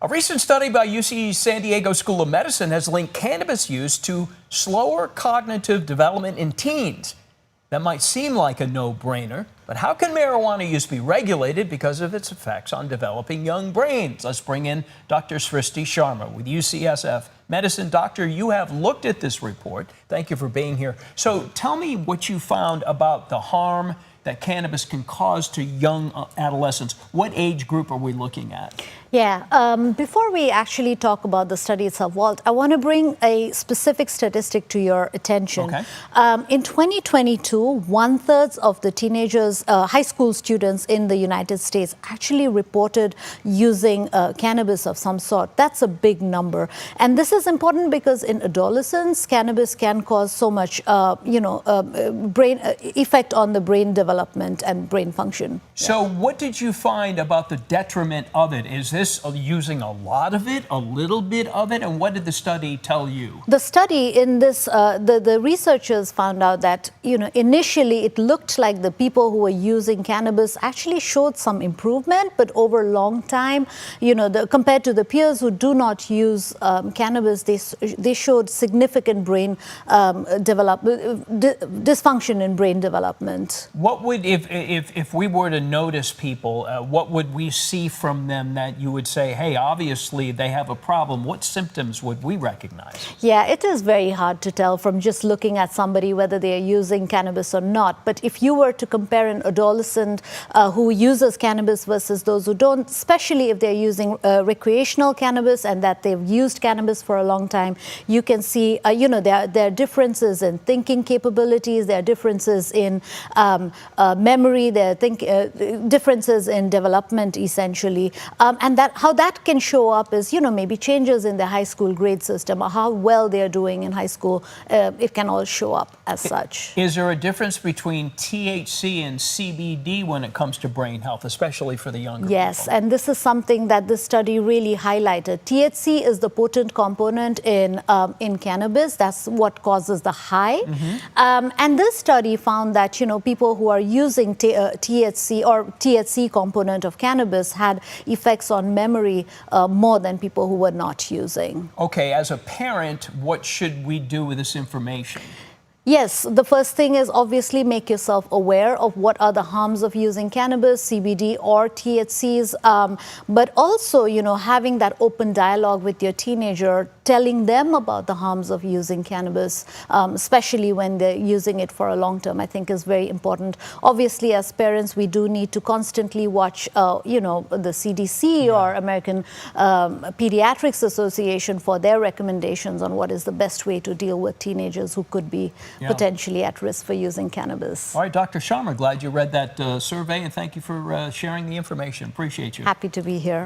A recent study by UC San Diego School of Medicine has linked cannabis use to slower cognitive development in teens. That might seem like a no-brainer, but how can marijuana use be regulated because of its effects on developing young brains? Let's bring in Dr. Sristi Sharma with UCSF Medicine. Doctor, you have looked at this report. Thank you for being here. So tell me what you found about the harm that cannabis can cause to young adolescents. What age group are we looking at? Yeah, before we actually talk about the study itself, Walt, I want to bring a specific statistic to your attention. Okay. In 2022, 1/3 of the teenagers, high school students in the United States actually reported using cannabis of some sort. That's a big number. And this is important because in adolescence, cannabis can cause so much, brain effect on the brain development and brain function. So what did you find about the detriment of it? Is this using a lot of it, a little bit of it, and what did the study tell you? The study in this, the researchers found out that, initially it looked like the people who were using cannabis actually showed some improvement, but over a long time, compared to the peers who do not use cannabis, they showed significant brain dysfunction in brain development. What would, if we were to notice people, what would we see from them that you would say, hey, obviously they have a problem? What symptoms would we recognize? Yeah, it is very hard to tell from just looking at somebody whether they are using cannabis or not. But if you were to compare an adolescent who uses cannabis versus those who don't, especially if they're using recreational cannabis and that they've used cannabis for a long time, you can see, there are differences in thinking capabilities, there are differences in memory, there are differences in development, essentially. And how that can show up is, maybe changes in the high school grade system or how well they're doing in high school. It can all show up as such. Is there a difference between THC and CBD when it comes to brain health, especially for the younger Yes, people? and this is something that this study really highlighted. THC is the potent component in cannabis. That's what causes the high. And this study found that, people who are using THC or THC component of cannabis had effects on memory more than people who were not using. Okay, as a parent, what should we do with this information? Yes, the first thing is obviously make yourself aware of what are the harms of using cannabis, CBD or THCs, but also, having that open dialogue with your teenager, telling them about the harms of using cannabis, especially when they're using it for a long term, I think is very important. Obviously, as parents, we do need to constantly watch, the CDC or American Pediatrics Association for their recommendations on what is the best way to deal with teenagers who could be potentially at risk for using cannabis. All right, Dr. Sharma, glad you read that survey, and thank you for sharing the information. Appreciate you. Happy to be here.